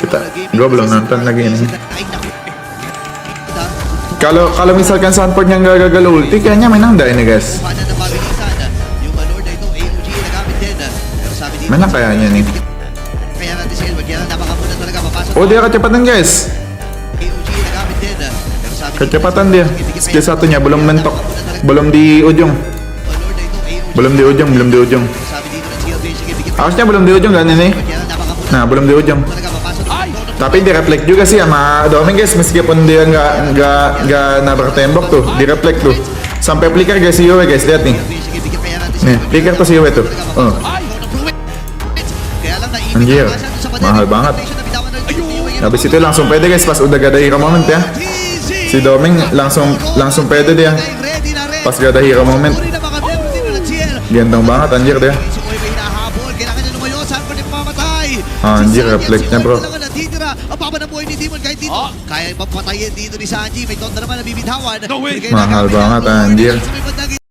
Kita, gue belum nonton lagi ini. Kalau misalkan Sanford yang gagal ulti, kayaknya menang dah ini guys. Menang kayaknya nih. Oh dia kecepatan guys. Kecepatan dia. Skill satunya belum mentok, belum di ujung. Belum di ujung. Harusnya belum di ujung kan ini. Nah belum di ujung. Tapi di reflect juga sih sama Doming guys, meskipun dia nggak nabrak tembok tuh, di reflect tuh. Sampai flicker guys si Yowe guys, lihat nih. Nih, flicker tuh si Yowe tuh. Anjir, mahal banget. Habis itu langsung pede guys pas udah gak ada hero moment ya. Si Doming langsung pede dia. Pas gak ada hero moment. Ganteng banget anjir dia. Anjir refleksnya bro. Kaya papatayin dito ni Sanji. May tonda naman na bibitawan. Mahal banget anjir.